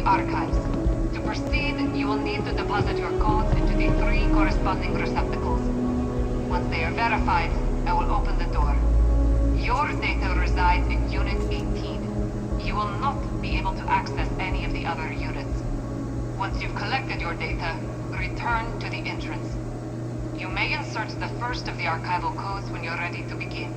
archives. To proceed, you will need to deposit your codes into the 3 corresponding receptacles. Once they are verified, I will open the door. Your data resides in Unit 18. You will not be able to access any of the other units. Once you've collected your data, return to the entrance. You may insert the first of the archival codes when you're ready to begin.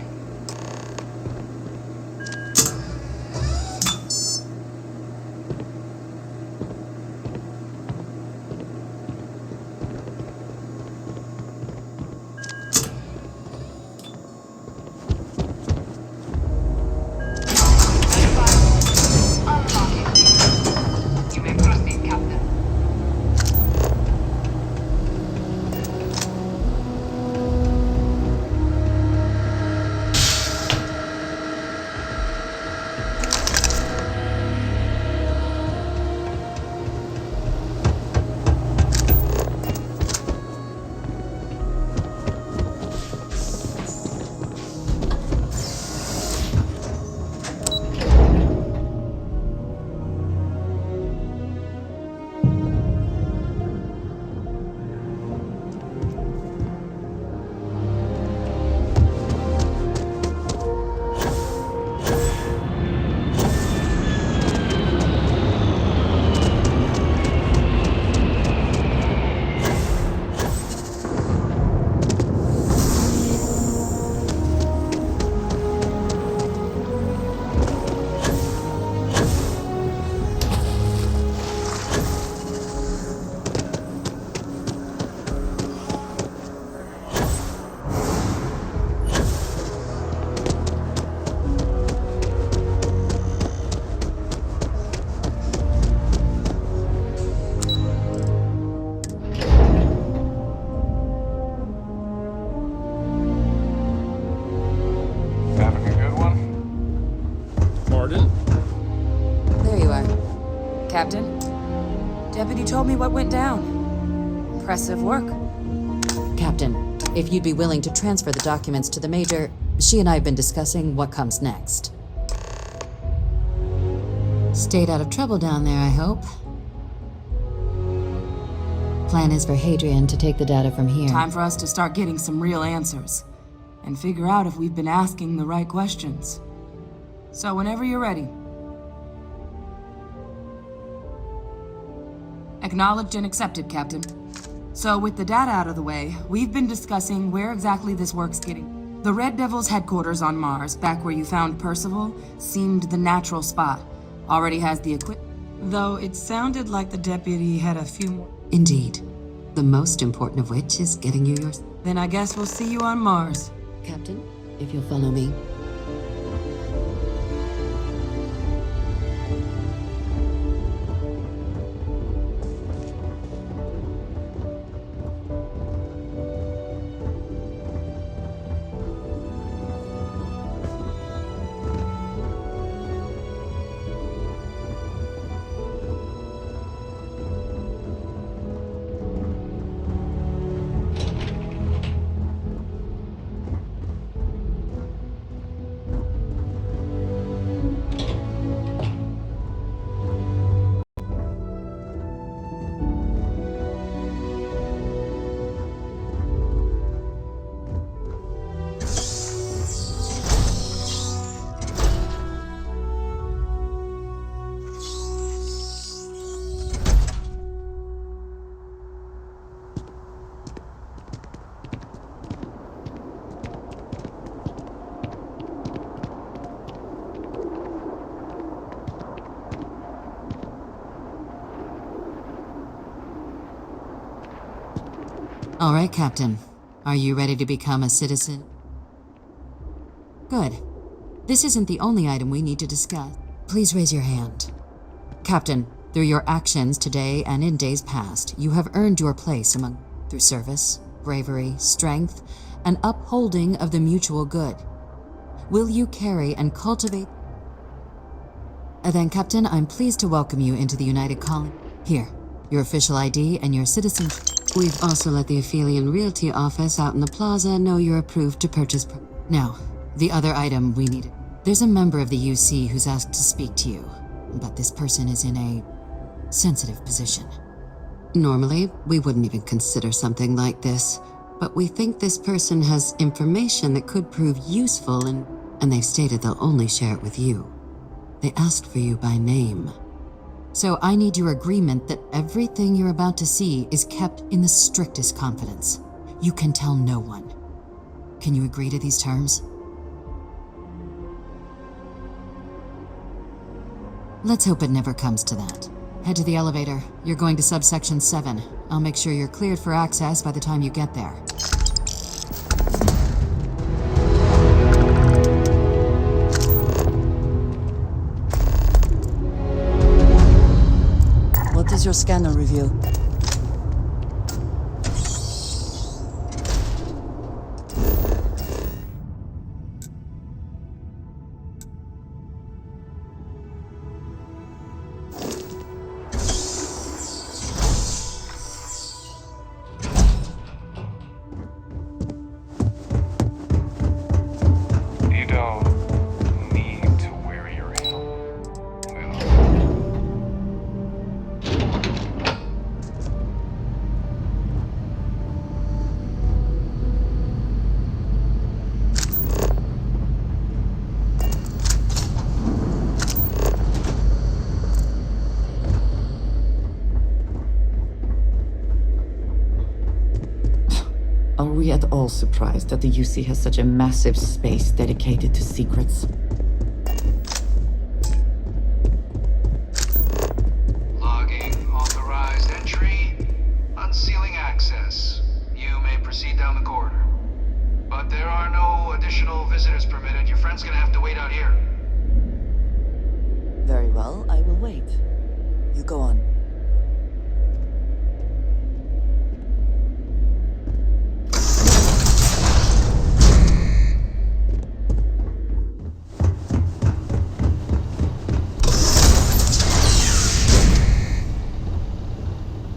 Captain. Deputy told me what went down. Impressive work. Captain, if you'd be willing to transfer the documents to the Major, she and I have been discussing what comes next. Stayed out of trouble down there, I hope. Plan is for Hadrian to take the data from here. Time for us to start getting some real answers. And figure out if we've been asking the right questions. So whenever you're ready. Acknowledged and accepted, Captain. So with the data out of the way, we've been discussing where exactly this work's getting. The Red Devil's headquarters on Mars, back where you found Percival, seemed the natural spot. Already has the equipment. Though it sounded like the deputy had a few more. Indeed. The most important of which is getting you yours. Then I guess we'll see you on Mars. Captain, if you'll follow me. All right, Captain. Are you ready to become a citizen? Good. This isn't the only item we need to discuss. Please raise your hand. Captain, through your actions today and in days past, you have earned your place through service, bravery, strength, and upholding of the mutual good. Will you carry and cultivate? Then, Captain, I'm pleased to welcome you into the United Colony. Here, your official ID and your citizenship. We've also let the Aphelion Realty office out in the plaza know you're approved to purchase. Now, the other item we needed. There's a member of the UC who's asked to speak to you, but this person is in a sensitive position. Normally, we wouldn't even consider something like this, but we think this person has information that could prove useful, and they've stated they'll only share it with you. They asked for you by name. So I need your agreement that everything you're about to see is kept in the strictest confidence. You can tell no one. Can you agree to these terms? Let's hope it never comes to that. Head to the elevator. You're going to subsection 7. I'll make sure you're cleared for access by the time you get there. What does your scanner reveal? You don't need to wear your helmet. Are we at all surprised that the UC has such a massive space dedicated to secrets? Logging authorized entry, unsealing access. You may proceed down the corridor. But there are no additional visitors permitted. Your friend's gonna have to wait out here. Very well, I will wait. You go on.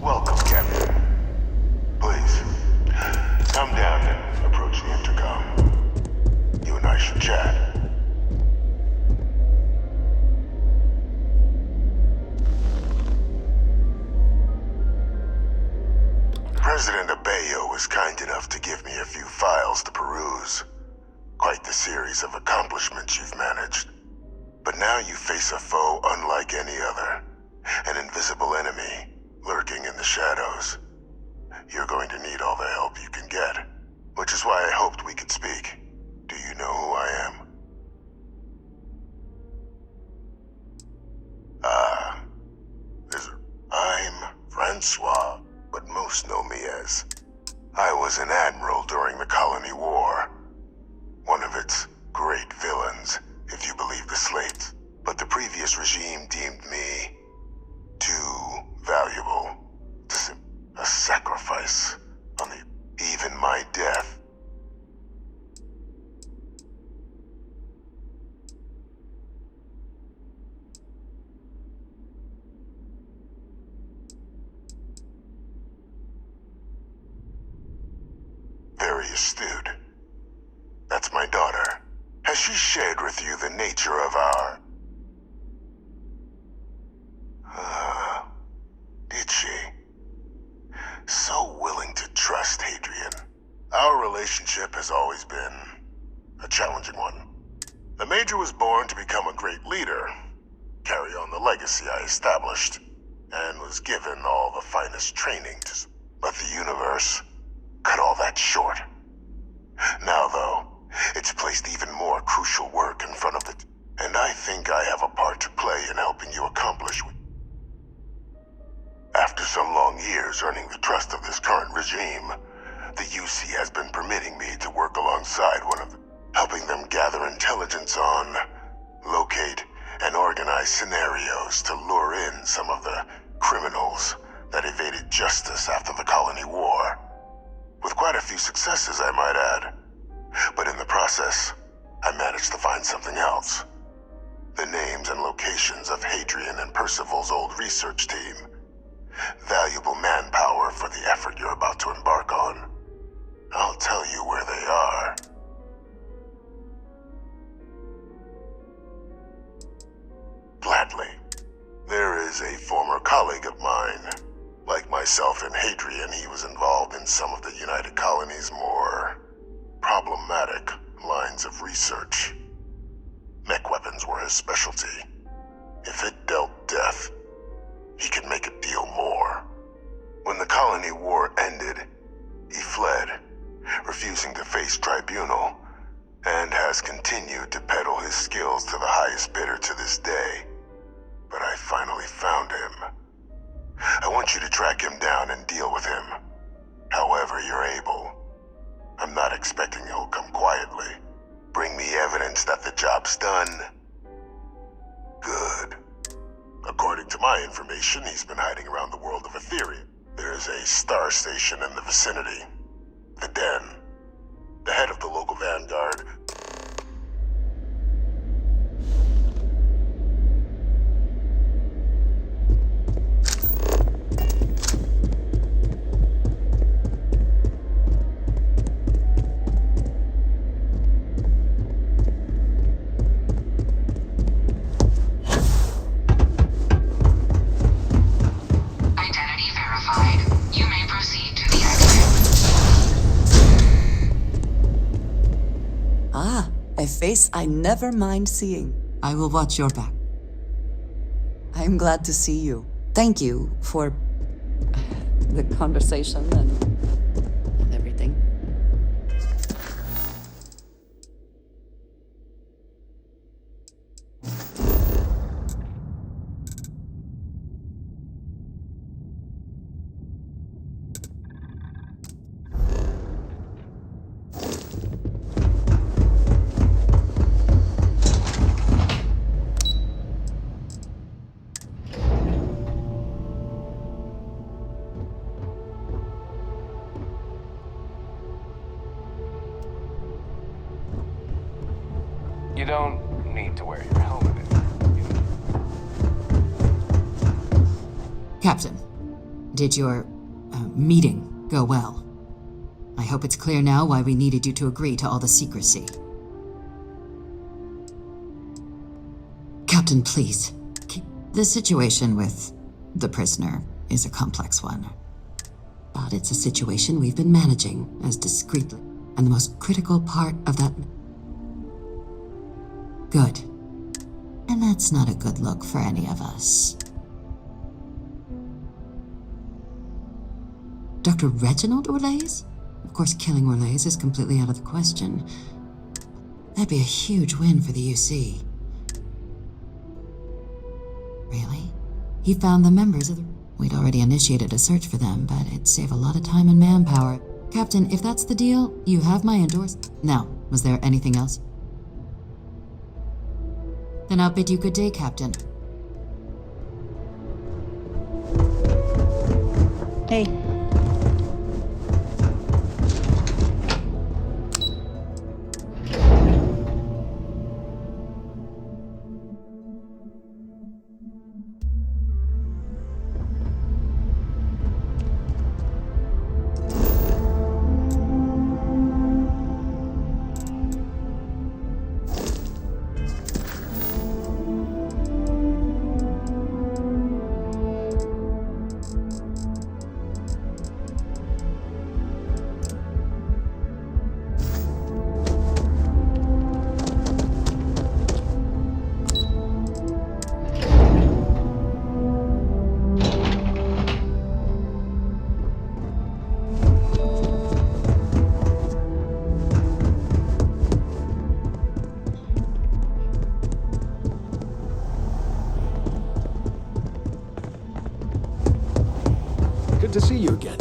Welcome, Captain. Please, come down and approach the intercom. You and I should chat. President Abeyo was kind enough to give me a few files to peruse. Quite the series of accomplishments you've managed. But now you face a foe unlike any other. An invisible enemy, lurking in the shadows. You're going to need all the help you can get, which is why I hoped we could speak. Do you know who I am? I'm Francois, but most know me as... I was an admiral during the Colony War. One of its great villains, if you believe the slates. But the previous regime deemed me too valuable. A sacrifice on even my death. Very astute. That's my daughter. Has she shared with you the nature of our... Did she? So willing to trust Hadrian. Our relationship has always been a challenging one. The Major was born to become a great leader, carry on the legacy I established, and was given all the finest training to... But the universe cut all that short. Now, though, it's placed even more crucial work in front of it, and I think I have a part to play in helping you accomplish what... After some long years earning the trust of this current regime, the UC has been permitting me to work alongside one of them, helping them gather intelligence on, locate, and organize scenarios to lure in some of the criminals that evaded justice after the Colony War. With quite a few successes, I might add. But in the process, I managed to find something else. The names and locations of Hadrian and Percival's old research team. Valuable manpower for the effort you're about to embark on. I'll tell you where they are. Gladly. There is a former colleague in Hadrian, he was involved in some of the United Colony's more problematic lines of research. Mech weapons were his specialty. If it dealt death, he could make a deal more. When the colony war ended, he fled, refusing to face tribunal, and has continued to peddle his skills to the highest bidder to this day. But I finally found him. I want you to track him down and deal with him, however you're able. I'm not expecting he'll come quietly. Bring me evidence that the job's done. Good. According to my information, he's been hiding around the world of Ethereum. There's a star station in the vicinity. The Den. The head of the local vanguard. Identity verified. You may proceed to the exit. Ah, a face I never mind seeing. I will watch your back. I'm glad to see you. Thank you for the conversation and everything. You don't need to wear your helmet anymore. Captain, did your meeting go well? I hope it's clear now why we needed you to agree to all the secrecy. Captain, please. The situation with the prisoner is a complex one. But it's a situation we've been managing as discreetly, and the most critical part of that... Good. And that's not a good look for any of us. Dr. Reginald Orlaise? Of course, killing Orlaise is completely out of the question. That'd be a huge win for the UC. Really? He found the members of the... We'd already initiated a search for them, but it'd save a lot of time and manpower. Captain, if that's the deal, you have my endorsement. Now, was there anything else? Then I'll bid you good day, Captain. Hey. Good to see you again.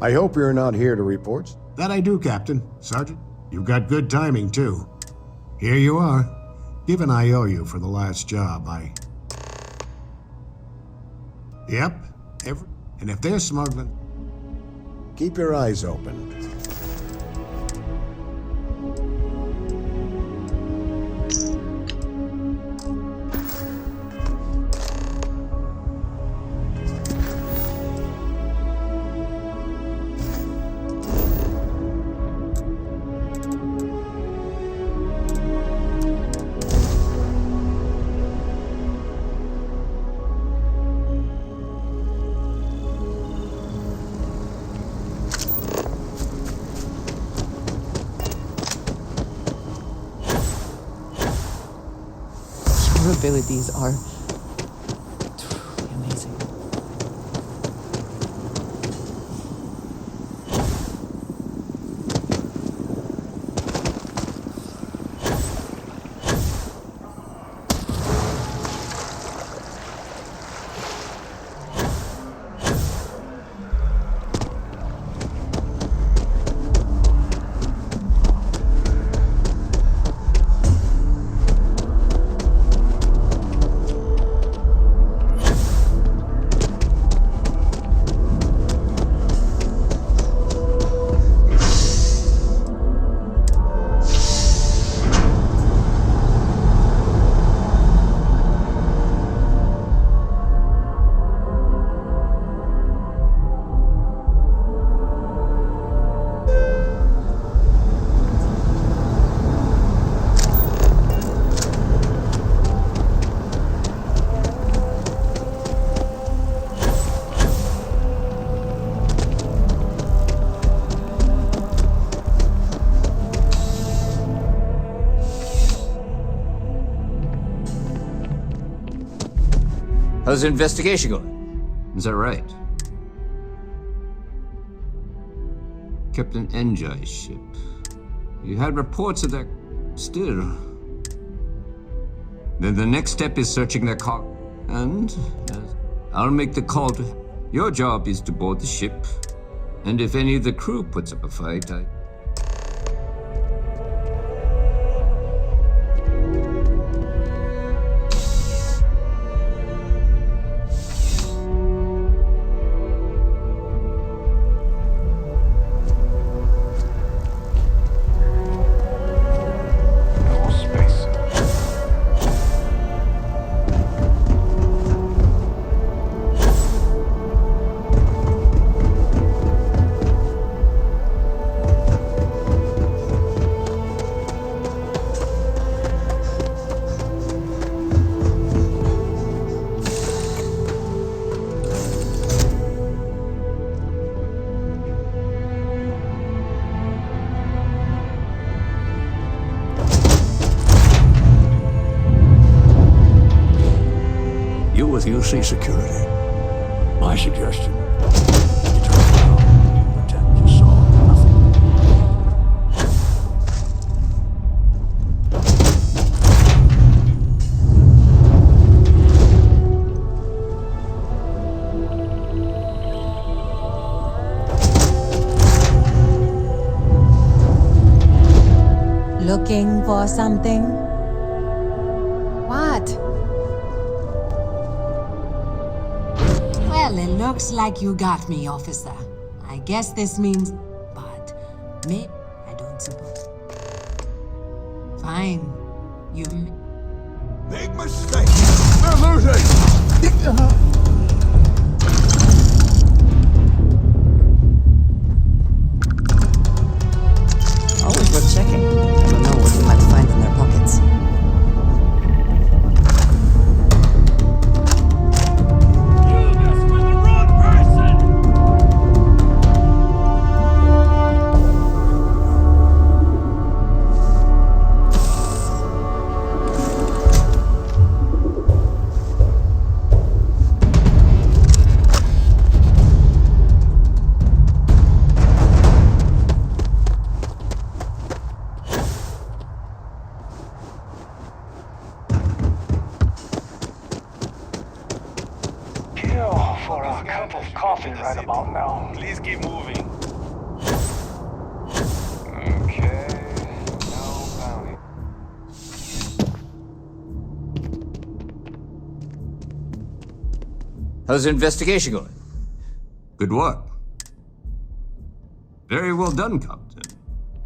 I hope you're not here to report. That I do, Captain. Sergeant, you've got good timing, too. Here you are. Given I owe you for the last job, Yep, and if they're smuggling... Keep your eyes open. Your abilities are truly amazing. How's the investigation going? Is that right? Captain Enjoy's ship. You had reports of that still. Then the next step is searching their cargo. And I'll make the call to... Your job is to board the ship. And if any of the crew puts up a fight, With UC security. My suggestion. You turn around and pretend you saw nothing. Looking for something? What? Well, it looks like you got me, officer. I guess this means... But maybe I don't suppose... Fine. You... Big mistake! We're losing! Always worth checking. Never know what you might find in their pockets. For a cup of coffee right about now. Please keep moving. Okay, no bounty. how's the investigation going? Good work. Very well done, Captain.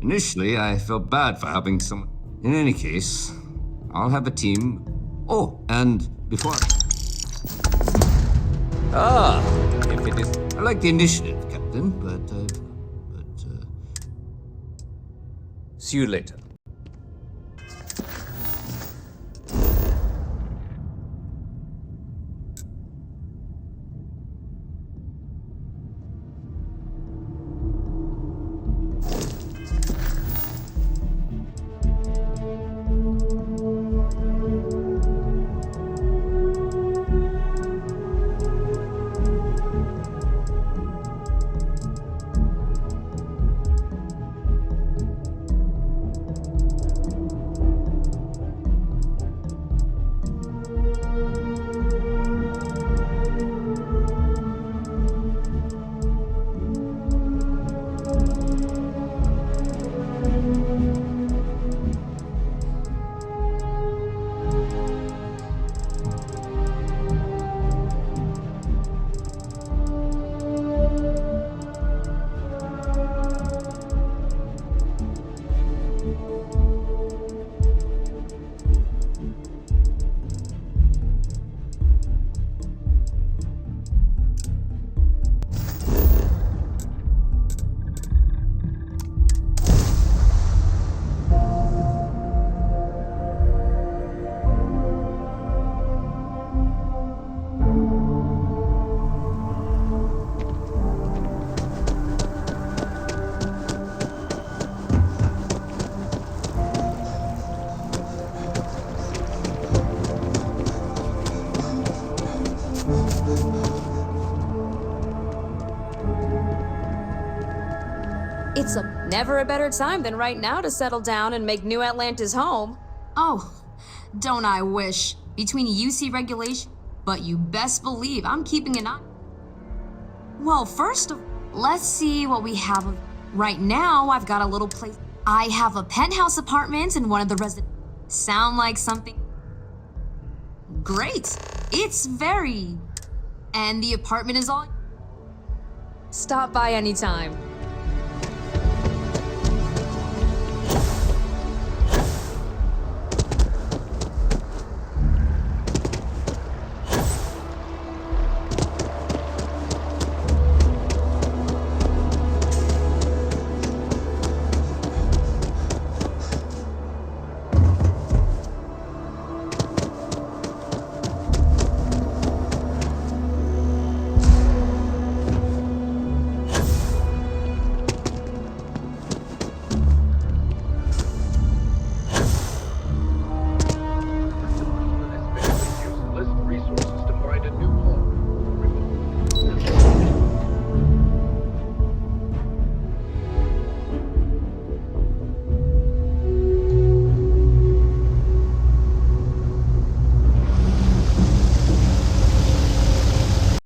Initially, I felt bad for helping someone. In any case, I'll have a team. Oh, and before... if it is... I like the initiative, Captain, but see you later. Never a better time than right now to settle down and make New Atlantis home. Oh, don't I wish. Between UC regulation, but you best believe I'm keeping an eye. Well, first, let's see what we have. Right now, I've got a little place. I have a penthouse apartment in one of the residents. Sound like something? Great. It's very... And the apartment is all... Stop by anytime.